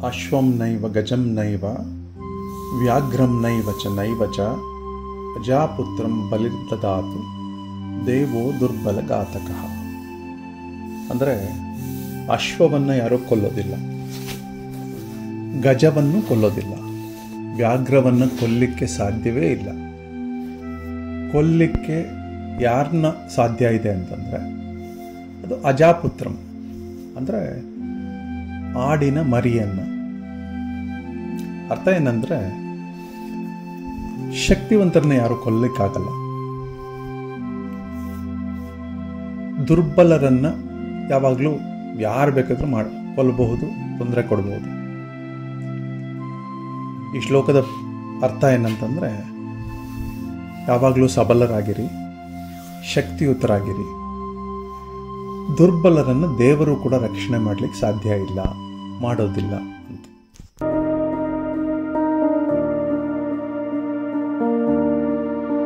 ಅಶ್ವಂ ನೈವ ಗಜಂ ನೈವ ವ್ಯಾಘ್ರಂ ನೈವ ಚ ಅಜಾಪುತ್ರಂ ಬಲಿರ್ದದಾತು ದೇವೋ ದುರ್ಬಲ ಘಾತಕಃ. ಅಂದರೆ ಅಶ್ವವನ್ನು ಯಾರೂ ಕೊಲ್ಲೋದಿಲ್ಲ, ಗಜವನ್ನು ಕೊಲ್ಲೋದಿಲ್ಲ, ವ್ಯಾಘ್ರವನ್ನು ಕೊಲ್ಲಿಕ್ಕೆ ಸಾಧ್ಯವೇ ಇಲ್ಲ. ಕೊಲ್ಲಿಕ್ಕೆ ಯಾರನ್ನ ಸಾಧ್ಯ ಇದೆ ಅಂತಂದರೆ ಅದು ಅಜಾಪುತ್ರಂ, ಅಂದರೆ ಆಡಿನ ಮರಿಯನ್ನು. ಅರ್ಥ ಏನಂದರೆ ಶಕ್ತಿವಂತರನ್ನ ಯಾರು ಕೊಲ್ಲಕ್ಕಾಗಲ್ಲ, ದುರ್ಬಲರನ್ನ ಯಾವಾಗಲೂ ಯಾರು ಬೇಕಾದರೂ ಕೊಲ್ಲಬಹುದು, ತೊಂದರೆ ಕೊಡಬಹುದು. ಈ ಶ್ಲೋಕದ ಅರ್ಥ ಏನಂತಂದರೆ ಯಾವಾಗಲೂ ಸಬಲರಾಗಿರಿ, ಶಕ್ತಿಯುತರಾಗಿರಿ. ದುರ್ಬಲರನ್ನು ದೇವರು ಕೂಡ ರಕ್ಷಣೆ ಮಾಡಲಿಕ್ಕೆ ಸಾಧ್ಯ ಇಲ್ಲ, ಮಾಡೋದಿಲ್ಲ.